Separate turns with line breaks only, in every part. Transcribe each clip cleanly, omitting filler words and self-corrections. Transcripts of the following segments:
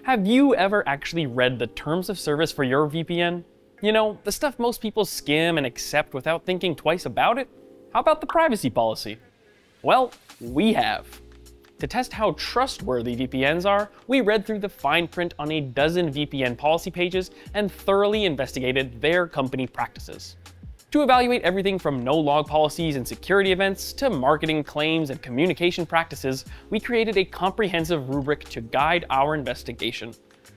Have you ever actually read the terms of service for your VPN? You know, the stuff most people skim and accept without thinking twice about it? How about the privacy policy? Well, we have. To test how trustworthy VPNs are, we read through the fine print on a dozen VPN policy pages and thoroughly investigated their company practices. To evaluate everything from no-log policies and security events to marketing claims and communication practices, we created a comprehensive rubric to guide our investigation.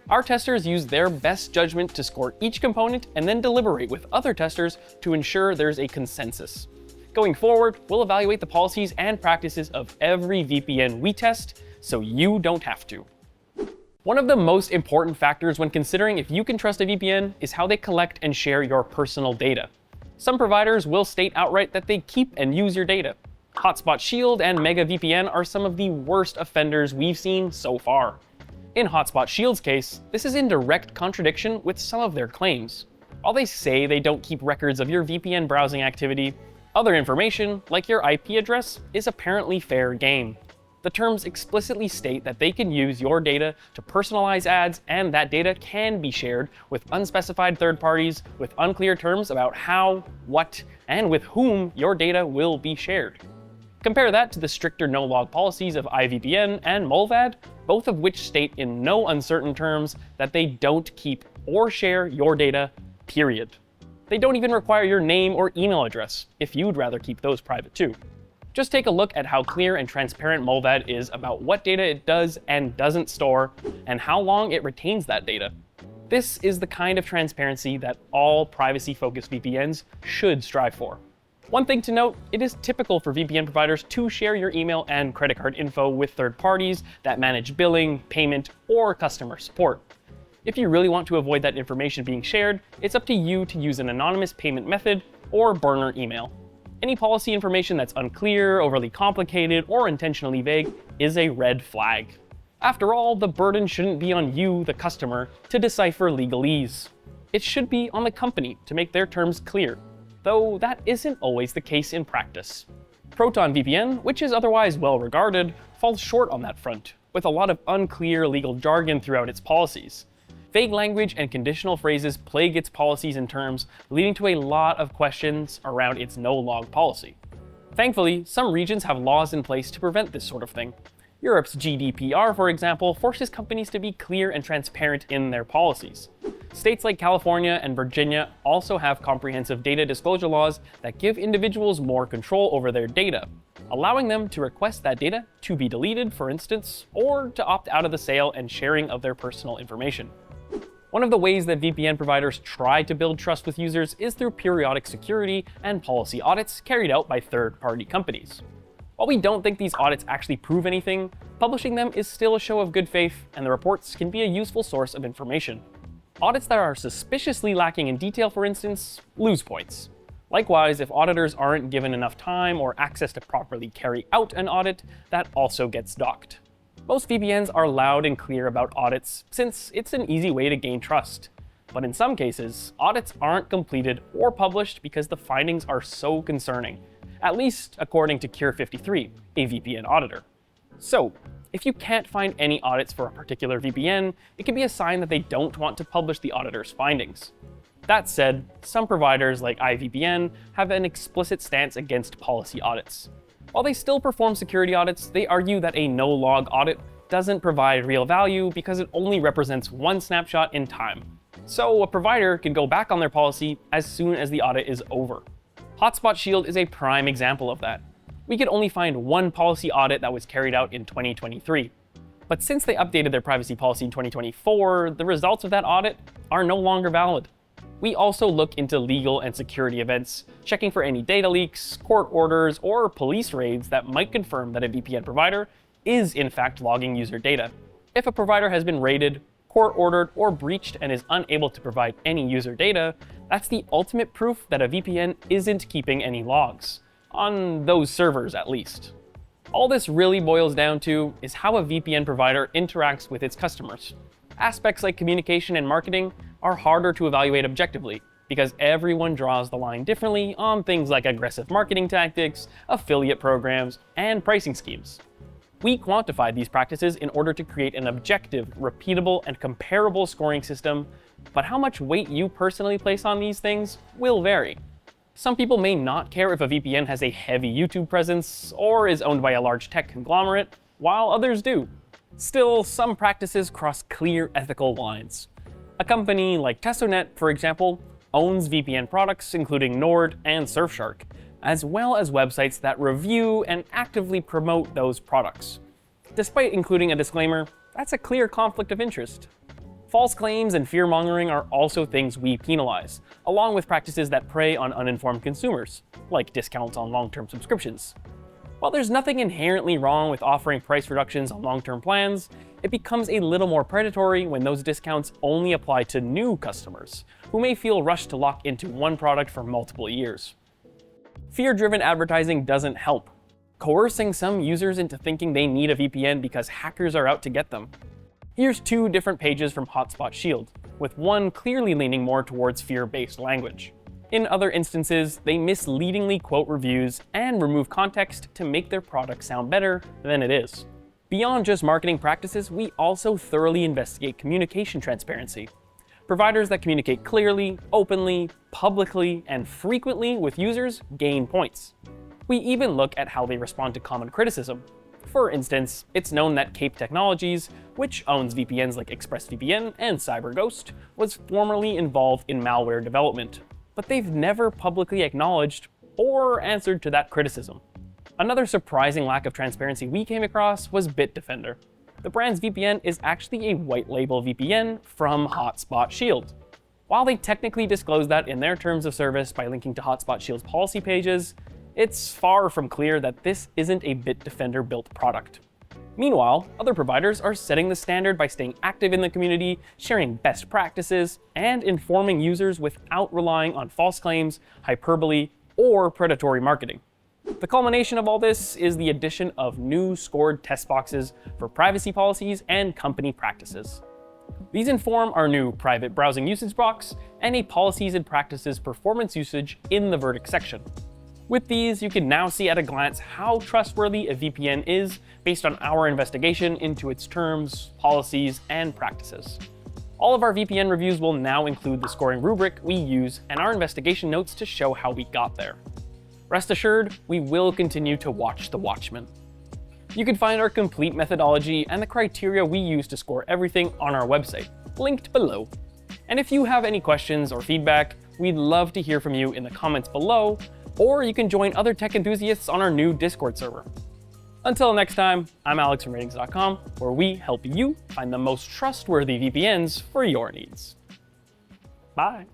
Our testers use their best judgment to score each component and then deliberate with other testers to ensure there's a consensus. Going forward, we'll evaluate the policies and practices of every VPN we test, so you don't have to. One of the most important factors when considering if you can trust a VPN is how they collect and share your personal data. Some providers will state outright that they keep and use your data. Hotspot Shield and Mega VPN are some of the worst offenders we've seen so far. In Hotspot Shield's case, this is in direct contradiction with some of their claims. While they say they don't keep records of your VPN browsing activity, other information, like your IP address, is apparently fair game. The terms explicitly state that they can use your data to personalize ads, and that data can be shared with unspecified third parties with unclear terms about how, what, and with whom your data will be shared. Compare that to the stricter no-log policies of IVPN and Molvad, both of which state in no uncertain terms that they don't keep or share your data, period. They don't even require your name or email address, if you'd rather keep those private too. Just take a look at how clear and transparent Molvad is about what data it does and doesn't store, and how long it retains that data. This is the kind of transparency that all privacy-focused VPNs should strive for. One thing to note, it is typical for VPN providers to share your email and credit card info with third parties that manage billing, payment, or customer support. If you really want to avoid that information being shared, it's up to you to use an anonymous payment method or burner email. Any policy information that's unclear, overly complicated, or intentionally vague is a red flag. After all, the burden shouldn't be on you, the customer, to decipher legalese. It should be on the company to make their terms clear, though that isn't always the case in practice. Proton VPN, which is otherwise well regarded, falls short on that front, with a lot of unclear legal jargon throughout its policies. Vague language and conditional phrases plague its policies and terms, leading to a lot of questions around its no-log policy. Thankfully, some regions have laws in place to prevent this sort of thing. Europe's GDPR, for example, forces companies to be clear and transparent in their policies. States like California and Virginia also have comprehensive data disclosure laws that give individuals more control over their data, allowing them to request that data to be deleted, for instance, or to opt out of the sale and sharing of their personal information. One of the ways that VPN providers try to build trust with users is through periodic security and policy audits carried out by third-party companies. While we don't think these audits actually prove anything, publishing them is still a show of good faith, and the reports can be a useful source of information. Audits that are suspiciously lacking in detail, for instance, lose points. Likewise, if auditors aren't given enough time or access to properly carry out an audit, that also gets docked. Most VPNs are loud and clear about audits since it's an easy way to gain trust. But in some cases, audits aren't completed or published because the findings are so concerning, at least according to Cure53, a VPN auditor. So, if you can't find any audits for a particular VPN, it can be a sign that they don't want to publish the auditor's findings. That said, some providers like IVPN have an explicit stance against policy audits. While they still perform security audits, they argue that a no-log audit doesn't provide real value because it only represents one snapshot in time. So a provider can go back on their policy as soon as the audit is over. Hotspot Shield is a prime example of that. We could only find one policy audit that was carried out in 2023. But since they updated their privacy policy in 2024, the results of that audit are no longer valid. We also look into legal and security events, checking for any data leaks, court orders, or police raids that might confirm that a VPN provider is in fact logging user data. If a provider has been raided, court-ordered, or breached and is unable to provide any user data, that's the ultimate proof that a VPN isn't keeping any logs, on those servers at least. All this really boils down to is how a VPN provider interacts with its customers. Aspects like communication and marketing are harder to evaluate objectively, because everyone draws the line differently on things like aggressive marketing tactics, affiliate programs, and pricing schemes. We quantified these practices in order to create an objective, repeatable, and comparable scoring system, but how much weight you personally place on these things will vary. Some people may not care if a VPN has a heavy YouTube presence or is owned by a large tech conglomerate, while others do. Still, some practices cross clear ethical lines. A company like Tesonet, for example, owns VPN products including Nord and Surfshark, as well as websites that review and actively promote those products. Despite including a disclaimer, that's a clear conflict of interest. False claims and fear-mongering are also things we penalize, along with practices that prey on uninformed consumers, like discounts on long-term subscriptions. While there's nothing inherently wrong with offering price reductions on long-term plans, it becomes a little more predatory when those discounts only apply to new customers, who may feel rushed to lock into one product for multiple years. Fear-driven advertising doesn't help, coercing some users into thinking they need a VPN because hackers are out to get them. Here's two different pages from Hotspot Shield, with one clearly leaning more towards fear-based language. In other instances, they misleadingly quote reviews and remove context to make their product sound better than it is. Beyond just marketing practices, we also thoroughly investigate communication transparency. Providers that communicate clearly, openly, publicly, and frequently with users gain points. We even look at how they respond to common criticism. For instance, it's known that Cape Technologies, which owns VPNs like ExpressVPN and CyberGhost, was formerly involved in malware development, but they've never publicly acknowledged or answered to that criticism. Another surprising lack of transparency we came across was Bitdefender. The brand's VPN is actually a white label VPN from Hotspot Shield. While they technically disclose that in their terms of service by linking to Hotspot Shield's policy pages, it's far from clear that this isn't a Bitdefender-built product. Meanwhile, other providers are setting the standard by staying active in the community, sharing best practices, and informing users without relying on false claims, hyperbole, or predatory marketing. The culmination of all this is the addition of new scored test boxes for privacy policies and company practices. These inform our new private browsing usage box and a policies and practices performance usage in the verdict section. With these, you can now see at a glance how trustworthy a VPN is based on our investigation into its terms, policies, and practices. All of our VPN reviews will now include the scoring rubric we use and our investigation notes to show how we got there. Rest assured, we will continue to watch the Watchmen. You can find our complete methodology and the criteria we use to score everything on our website, linked below. And if you have any questions or feedback, we'd love to hear from you in the comments below, or you can join other tech enthusiasts on our new Discord server. Until next time, I'm Alex from Rtings.com, where we help you find the most trustworthy VPNs for your needs. Bye.